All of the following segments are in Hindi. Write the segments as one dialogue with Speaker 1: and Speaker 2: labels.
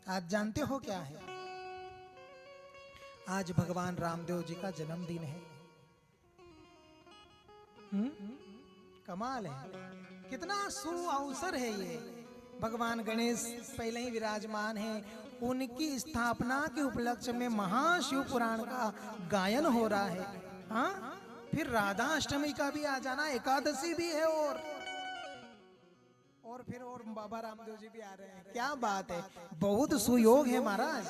Speaker 1: आज जानते हो क्या है? आज भगवान रामदेव जी का जन्मदिन है। कमाल है, कितना सुअवसर है ये। भगवान गणेश पहले ही विराजमान है, उनकी स्थापना के उपलक्ष्य में महाशिव पुराण का गायन हो रहा है। हाँ, फिर राधा अष्टमी का भी आ जाना, एकादशी भी है और फिर बाबा रामदेव जी भी आ रहे हैं। क्या बात है, बहुत सुयोग है महाराज,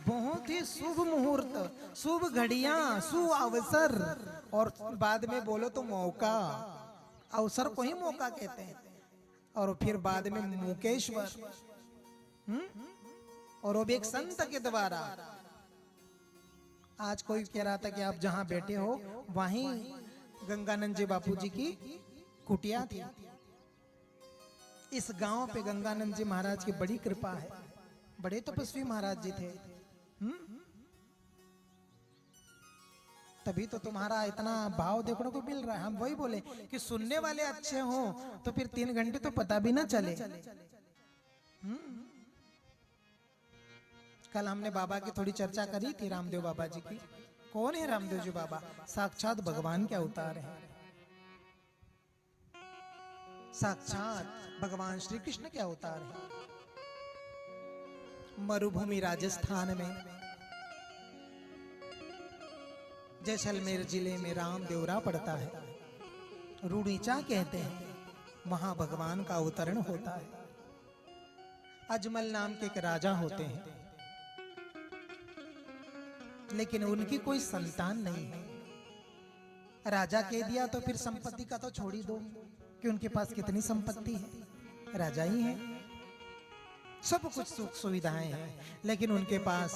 Speaker 1: बहुत ही शुभ मुहूर्त, शुभ घड़ियां, सुअवसर। और बाद में बोलो तो मौका, अवसर को ही मौका कहते हैं। और फिर बाद में मुकेश्वर, और वो भी एक संत के द्वारा। आज कोई कह रहा था कि आप जहां बैठे हो वहीं गंगानंद जी बापू जी की कुटिया थी। इस गांव पे गंगानंद जी महाराज की बड़ी कृपा है, बड़े तपस्वी महाराज जी थे। तभी तो तुम्हारा इतना भाव देखने को मिल रहा है। हम वही बोले कि सुनने वाले अच्छे हो तो फिर 3 घंटे तो पता भी ना चले। कल हमने बाबा की थोड़ी चर्चा करी थी, रामदेव बाबा जी की। कौन है रामदेव जी बाबा? साक्षात भगवान के अवतार हैं, साक्षात भगवान श्री कृष्ण के अवतार हैं। मरुभूमि राजस्थान में जैसलमेर जिले में रामदेवरा पड़ता है, रूड़ीचा कहते हैं, वहां भगवान का अवतरण होता है। अजमल नाम के एक राजा होते हैं, लेकिन उनकी कोई संतान नहीं है। राजा कह दिया तो फिर संपत्ति का तो छोड़ ही दो कि उनके पास कितनी संपत्ति है, राजा ही है, सब कुछ सुख सुविधाएं हैं, लेकिन उनके पास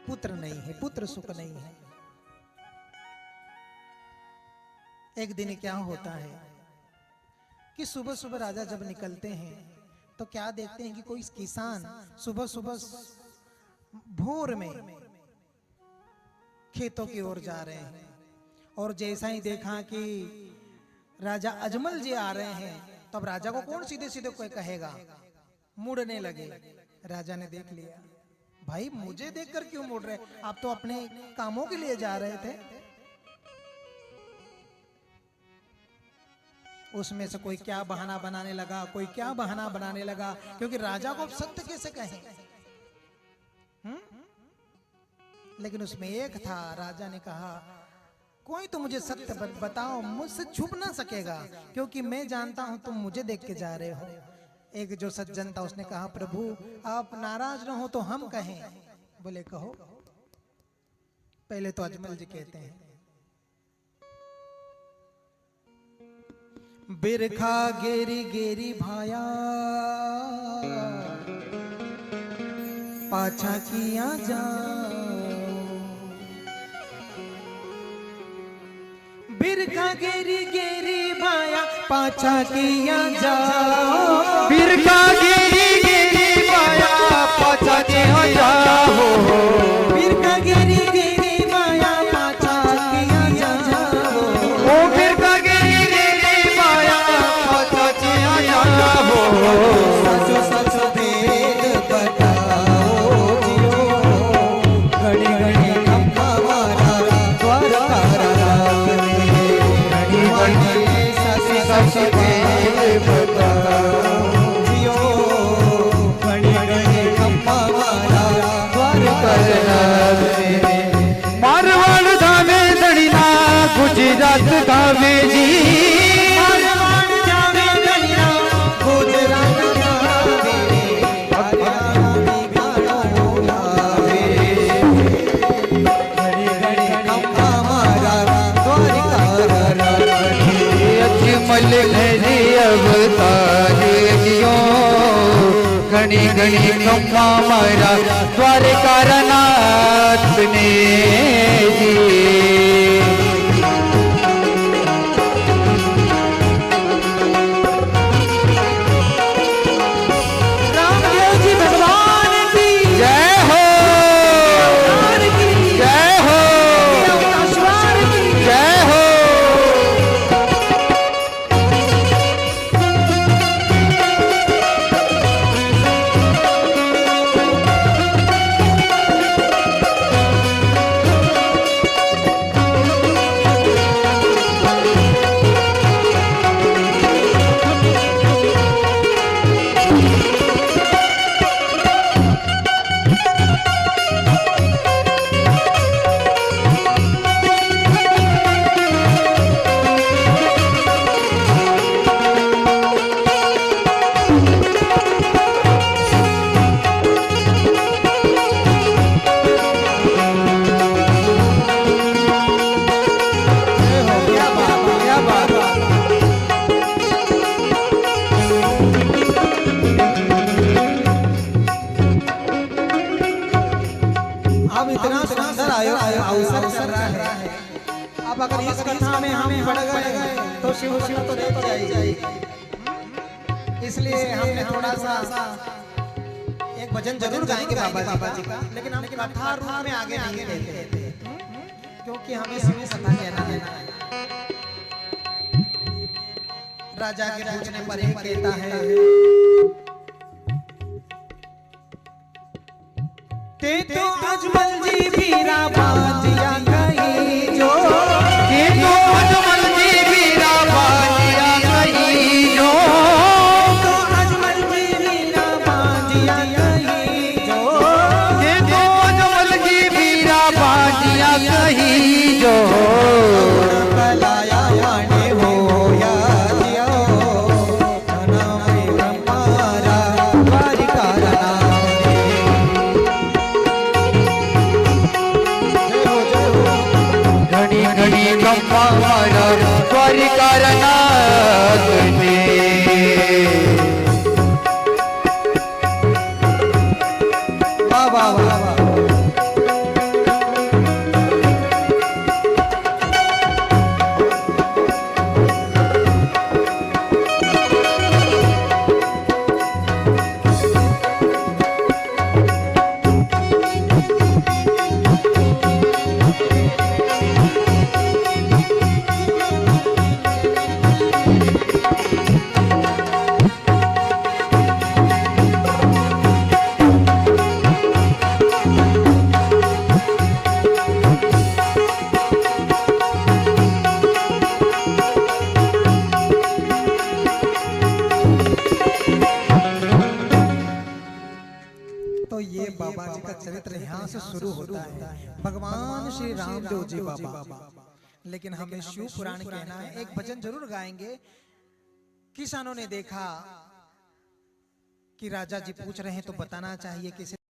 Speaker 1: पुत्र नहीं है, पुत्र सुख नहीं है। एक दिन क्या होता है कि सुबह सुबह राजा जब निकलते हैं तो क्या देखते हैं कि कोई किसान सुबह सुबह भोर में खेतों की ओर जा रहे हैं। और जैसा ही देखा कि राजा अजमल जी आ रहे हैं, तो अब राजा को कौन सीधे सीधे कोई कहेगा, मुड़ने लगे। राजा ने देख लिया, भाई मुझे देखकर क्यों मुड़ रहे, आप तो अपने कामों के लिए जा रहे थे। उसमें से कोई क्या बहाना बनाने लगा, कोई क्या बहाना बनाने लगा, क्योंकि राजा को सत्य कैसे कहें। लेकिन उसमें एक था, राजा ने कहा कोई तो मुझे सत्य बताओ, मुझसे छुप ना सकेगा, क्योंकि मैं जानता हूं तुम मुझे देख के जा रहे हो। एक जो सज्जन था उसने कहा, प्रभु आप नाराज न हो तो हम कहें। बोले कहो। पहले तो अजमल जी कहते हैं, बिरखा गेरी गेरी भाया पाछा किया जा, बिरखा गेरी गेरी भाया पाछा किया जा,
Speaker 2: बिरखा गेरी गेरी भाया पाछा किया जा,
Speaker 1: बिरखा गेरी गेरी भाया पाछा किया जा,
Speaker 2: ओ बिरखा गेरी गेरी भाया पाछा किया जा,
Speaker 1: सच सच भेद बताओ जियो, घड़ी घड़ी खंभा मारा द्वारका घड़ी घड़ी सच भेद बताओ जियो, घड़ी घड़ी खंभा मारा द्वारका।
Speaker 2: मारवाड़ धामे दड़ीना गुजरात गावे जी,
Speaker 1: मारवाड़ जावे दड़ीना गुजरात गावे, हरियाणा गाना गावे, घड़ी घड़ी खंभा मारा द्वारका।
Speaker 2: अजमल घरी अवतार जियो, घनी घनी खंभा मारा द्वारका नाथ ने जी।
Speaker 1: रामदेव जी भगवान की
Speaker 2: जय हो, जय हो, जय हो।
Speaker 1: क्या बात अब इतना सुंदर अवसर चल रहा है। अब अगर इस कथा में हम पड़ गए तो शिव शिव तो देख जाएगी। इसलिए हमने थोड़ा सा एक भजन जरूर गाएंगे बाबा जी का, लेकिन हम कथा रूप में आगे नहीं देते क्योंकि हमें कथा कहना है। राजा के पूछने पर एक कहता है, ते तो अजमल जी बीरा बाजिया गई जो,
Speaker 2: ये तो अजमल जी बीरा बाजिया गई जो,
Speaker 1: तो अजमल जी बीरा बाजिया गई जो,
Speaker 2: ये तो अजमल जी बीरा बाजिया गई जो,
Speaker 1: कलाया वाणे हो या जियो नाम ब्रह्मारा द्वारिकारा
Speaker 2: घड़ी घड़ी गंगारा द्वारिकारा नाथ ने।
Speaker 1: वाह वाह वाह वाह। तो ये बाबा जी का चरित्र यहाँ से शुरू होता है, भगवान श्री रामदेव जी बाबा। लेकिन हमें शिव पुराण कहना है, एक भजन जरूर गाएंगे। किसानों ने देखा कि राजा जी पूछ रहे हैं तो बताना चाहिए कि